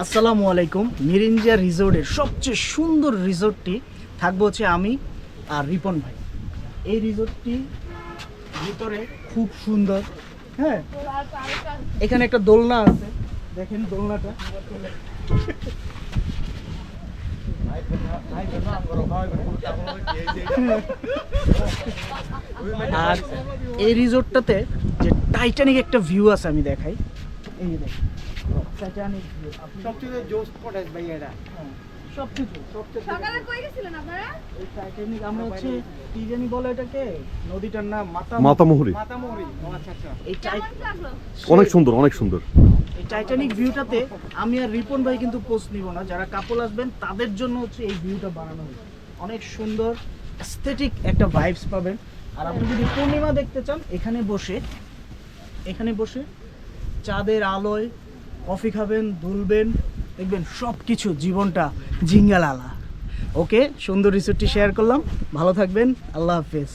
আসসালামু আলাইকুম। মিরিঞ্জা রিসোর্টের সবচেয়ে সুন্দর রিসোর্টটি থাকবো হচ্ছে আমি আর রিপন ভাই। এই রিসোর্টটি ভিতরে খুব সুন্দর। হ্যাঁ, এখানে একটা দোলনা আছে, দেখেন দোলনাটা। আর এই রিসোর্টটাতে যে টাইটানিক একটা ভিউ আছে, আমি দেখাই। এই যে দেখেন টাইটানিক ভিউ, সবচেয়ে জোস কটেজ ভাই এটা। সকালে কই গেছিলেন আপনারা? এই টাইটানিক আমরা হচ্ছে কি জানি বলে এটাকে, নদীটার নাম মাতামুহুরি। মাতামুহুরি। ও আচ্ছা আচ্ছা। এই কেমন লাগলো? অনেক সুন্দর, অনেক সুন্দর। এই টাইটানিক ভিউটাতে আমি আর রিপন ভাই কিন্তু পোস্ট নিব না, যারা কাপল আসবেন তাদের জন্য হচ্ছে এই ভিউটা বানানো হয়েছে। অনেক সুন্দর অ্যাস্থেটিক একটা ভাইবস পাবেন। আর আপনি যদি পূর্ণিমা দেখতে চান, এখানে বসে চাঁদের আলোয় কফি খাবেন, দুলবেন, দেখবেন সব কিছু জীবনটা জিঙ্গালালা। ওকে, সুন্দর রিসোর্টটি শেয়ার করলাম। ভালো থাকবেন, আল্লাহ হাফেজ।